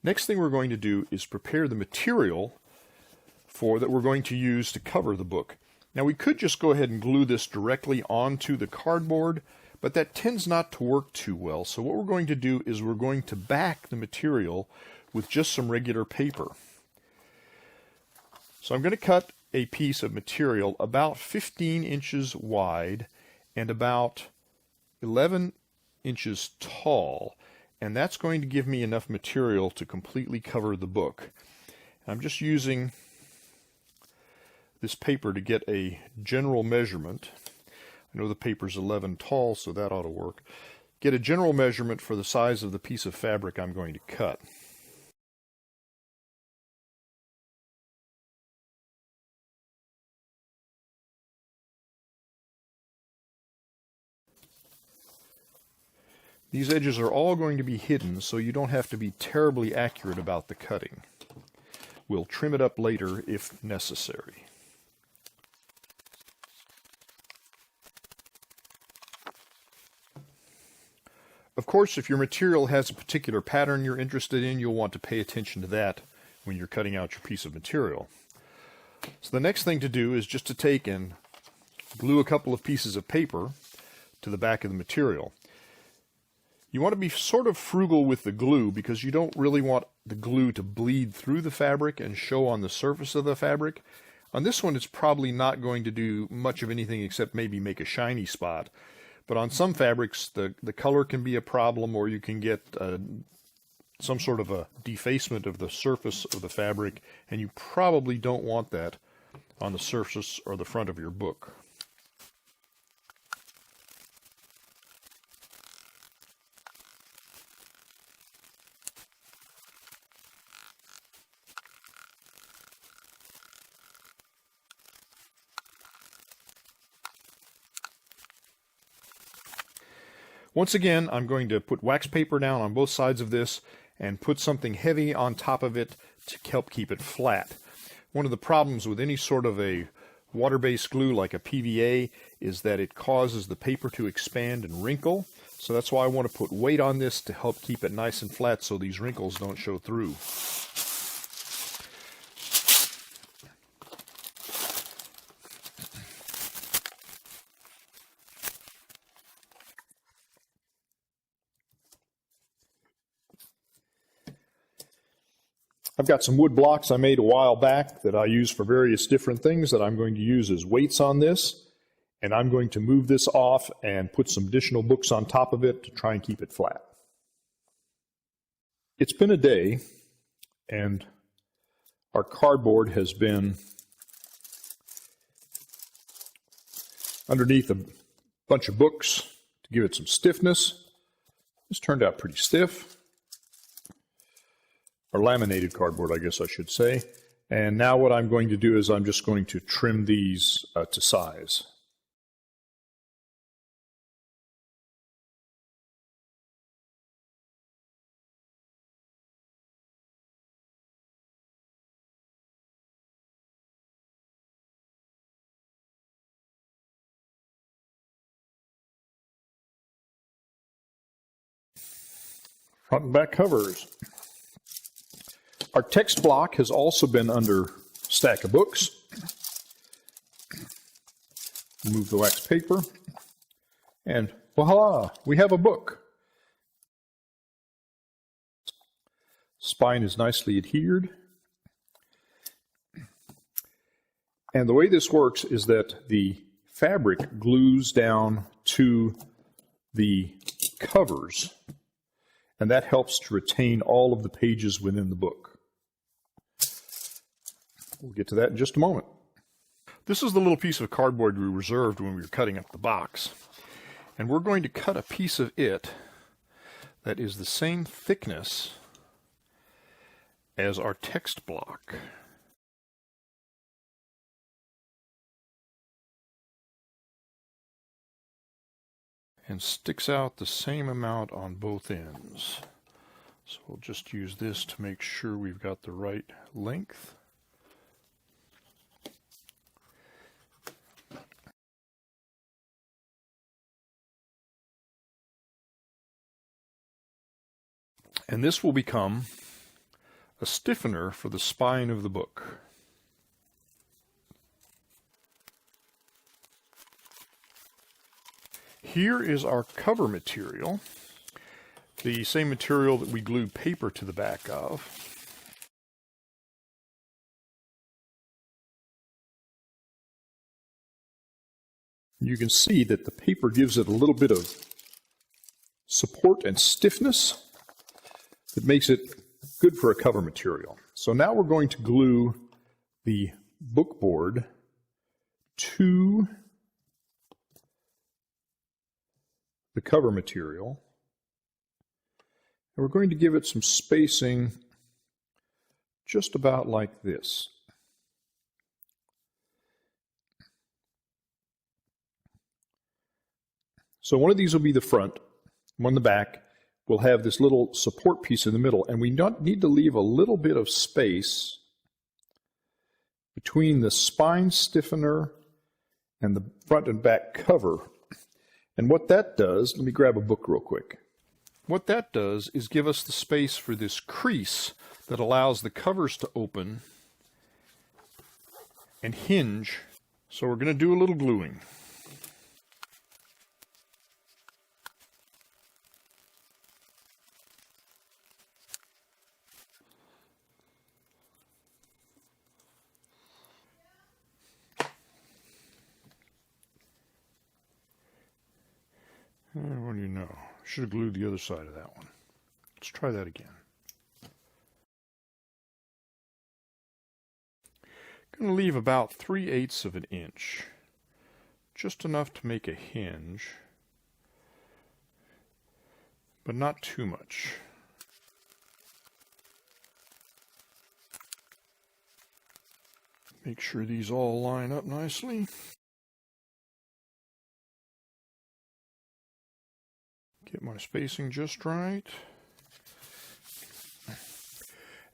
Next thing we're going to do is prepare the material that we're going to use to cover the book. Now we could just go ahead and glue this directly onto the cardboard, but that tends not to work too well. So what we're going to do is we're going to back the material with just some regular paper. So I'm going to cut a piece of material about 15 inches wide and about 11 inches tall, and that's going to give me enough material to completely cover the book. I'm just using this paper to get a general measurement. I know the paper's 11 tall, so that ought to work. Get a general measurement for the size of the piece of fabric I'm going to cut. These edges are all going to be hidden, so you don't have to be terribly accurate about the cutting. We'll trim it up later if necessary. Of course, if your material has a particular pattern you're interested in, you'll want to pay attention to that when you're cutting out your piece of material. So the next thing to do is just to take and glue a couple of pieces of paper to the back of the material. You want to be sort of frugal with the glue because you don't really want the glue to bleed through the fabric and show on the surface of the fabric. On this one, it's probably not going to do much of anything except maybe make a shiny spot. But on some fabrics, the color can be a problem, or you can get some sort of a defacement of the surface of the fabric, and you probably don't want that on the surface or the front of your book. Once again, I'm going to put wax paper down on both sides of this and put something heavy on top of it to help keep it flat. One of the problems with any sort of a water-based glue like a PVA is that it causes the paper to expand and wrinkle. So that's why I want to put weight on this to help keep it nice and flat so these wrinkles don't show through. I've got some wood blocks I made a while back that I use for various different things that I'm going to use as weights on this. And I'm going to move this off and put some additional books on top of it to try and keep it flat. It's been a day, and our cardboard has been underneath a bunch of books to give it some stiffness. This turned out pretty stiff. Or laminated cardboard, I guess I should say. And now what I'm going to do is I'm just going to trim these to size. Front and back covers. Our text block has also been under a stack of books. Remove the wax paper, and voila, we have a book. Spine is nicely adhered. And the way this works is that the fabric glues down to the covers, and that helps to retain all of the pages within the book. We'll get to that in just a moment. This is the little piece of cardboard we reserved when we were cutting up the box. And we're going to cut a piece of it that is the same thickness as our text block. And sticks out the same amount on both ends. So we'll just use this to make sure we've got the right length. And this will become a stiffener for the spine of the book. Here is our cover material, the same material that we glued paper to the back of. You can see that the paper gives it a little bit of support and stiffness that makes it good for a cover material. So now we're going to glue the book board to the cover material. And we're going to give it some spacing just about like this. So one of these will be the front, one the back. We'll have this little support piece in the middle, and we need to leave a little bit of space between the spine stiffener and the front and back cover. And what that does, let me grab a book real quick. What that does is give us the space for this crease that allows the covers to open and hinge. So we're going to do a little gluing. What do you know? Should have glued the other side of that one. Let's try that again. I'm going to leave about 3/8 of an inch, just enough to make a hinge, but not too much. Make sure these all line up nicely. Get my spacing just right.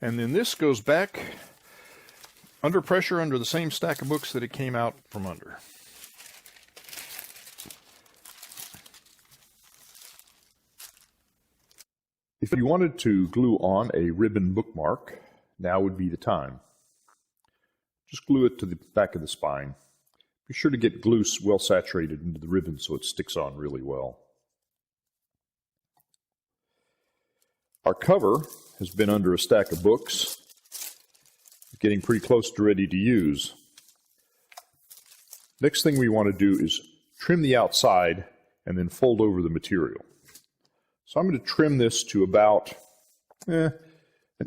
And then this goes back under pressure under the same stack of books that it came out from under. If you wanted to glue on a ribbon bookmark, now would be the time. Just glue it to the back of the spine. Be sure to get glue well saturated into the ribbon so it sticks on really well. Our cover has been under a stack of books, getting pretty close to ready to use. Next thing we want to do is trim the outside and then fold over the material. So I'm going to trim this to about an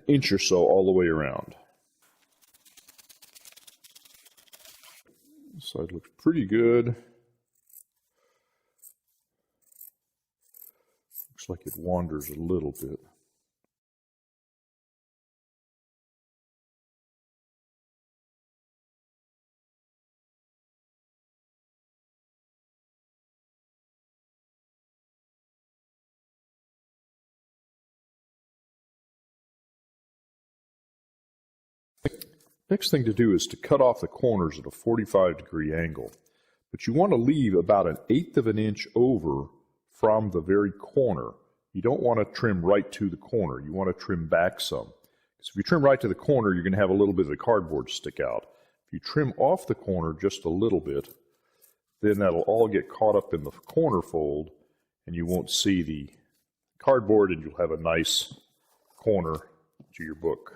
inch or so all the way around. This side looks pretty good. Looks like it wanders a little bit. Next thing to do is to cut off the corners at a 45-degree angle. But you want to leave about 1/8 of an inch over from the very corner. You don't want to trim right to the corner. You want to trim back some. Because if you trim right to the corner, you're going to have a little bit of the cardboard stick out. If you trim off the corner just a little bit, then that'll all get caught up in the corner fold, and you won't see the cardboard, and you'll have a nice corner to your book.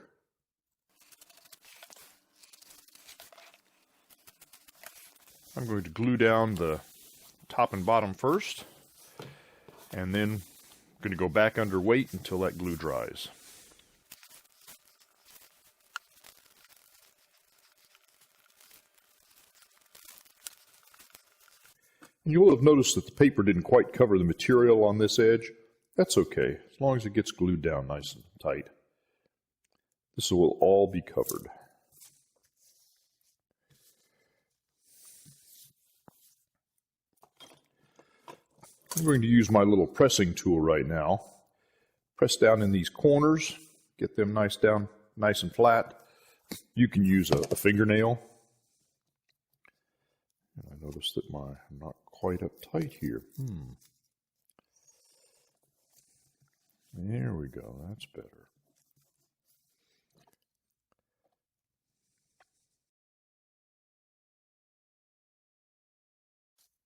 I'm going to glue down the top and bottom first, and then I'm going to go back under weight until that glue dries. You will have noticed that the paper didn't quite cover the material on this edge. That's okay, as long as it gets glued down nice and tight. This will all be covered. I'm going to use my little pressing tool right now. Press down in these corners, get them nice and flat. You can use a fingernail. And I notice that I'm not quite up tight here. There we go, that's better.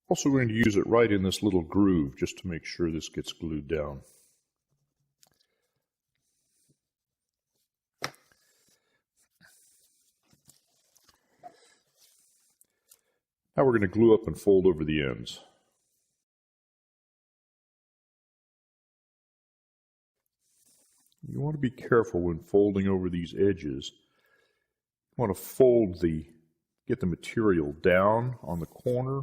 Also going to use it right in this little groove just to make sure this gets glued down. Now we're going to glue up and fold over the ends. You want to be careful when folding over these edges. You want to get the material down on the corner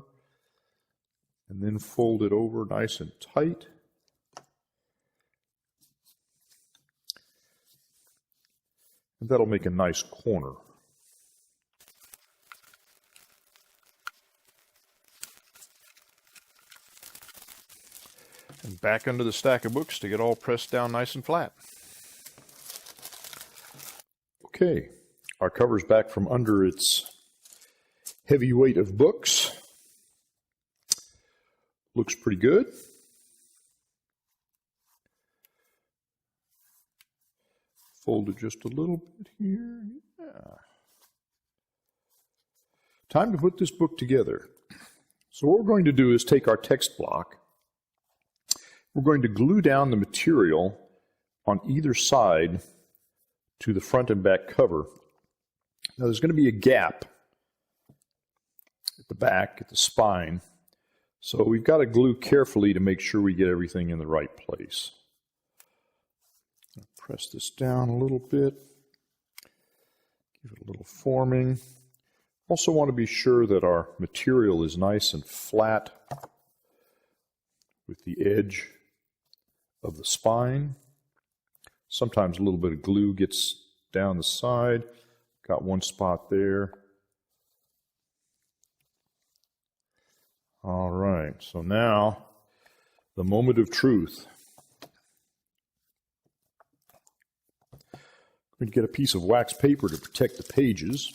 and then fold it over nice and tight. And that'll make a nice corner. And back under the stack of books to get all pressed down nice and flat. Okay, our cover's back from under its heavy weight of books. Looks pretty good. Fold it just a little bit here. Yeah. Time to put this book together. So what we're going to do is take our text block. We're going to glue down the material on either side to the front and back cover. Now there's going to be a gap at the back, at the spine. So we've got to glue carefully to make sure we get everything in the right place. Press this down a little bit. Give it a little forming. Also want to be sure that our material is nice and flat with the edge of the spine. Sometimes a little bit of glue gets down the side. Got one spot there. All right, so now the moment of truth. I'm going to get a piece of wax paper to protect the pages.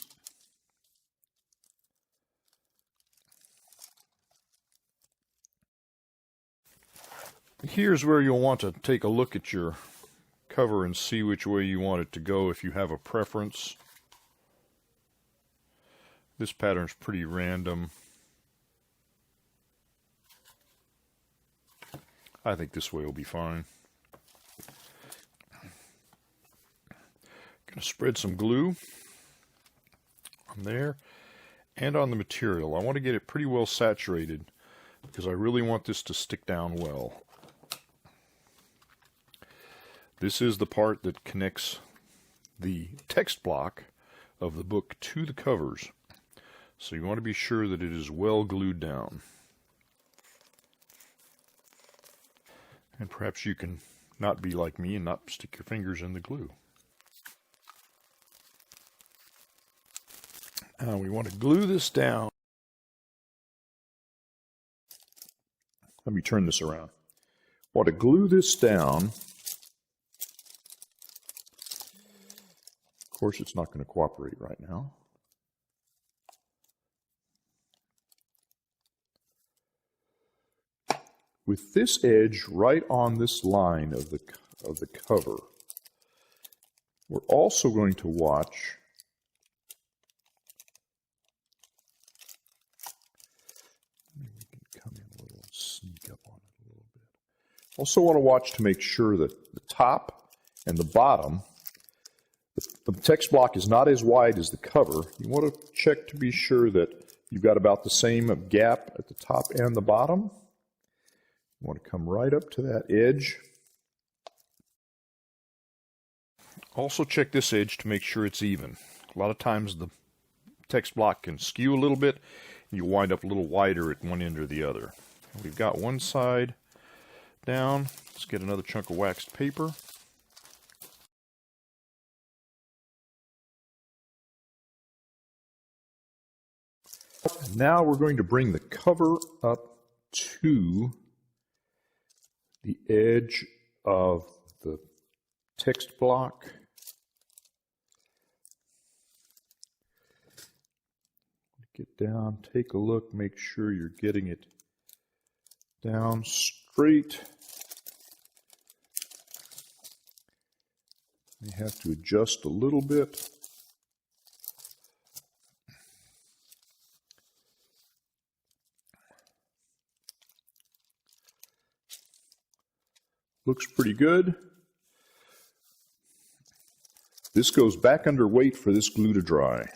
Here's where you'll want to take a look at your cover and see which way you want it to go if you have a preference. This pattern's pretty random. I think this way will be fine. Going to spread some glue on there and on the material. I want to get it pretty well saturated because I really want this to stick down well. This is the part that connects the text block of the book to the covers. So you want to be sure that it is well glued down. And perhaps you can not be like me and not stick your fingers in the glue. Now we want to glue this down. Let me turn this around. Want to glue this down. Of course, it's not going to cooperate right now. With this edge right on this line of the cover, we're also going to watch maybe we can come in a little and sneak up on it a little bit. Also want to watch to make sure that the top and the bottom, the text block is not as wide as the cover. You want to check to be sure that you've got about the same gap at the top and the bottom. You want to come right up to that edge. Also check this edge to make sure it's even. A lot of times the text block can skew a little bit and you wind up a little wider at one end or the other. We've got one side down. Let's get another chunk of waxed paper. Now we're going to bring the cover up to the edge of the text block. Get down, take a look, make sure you're getting it down straight. You have to adjust a little bit. Looks pretty good. This goes back under weight for this glue to dry.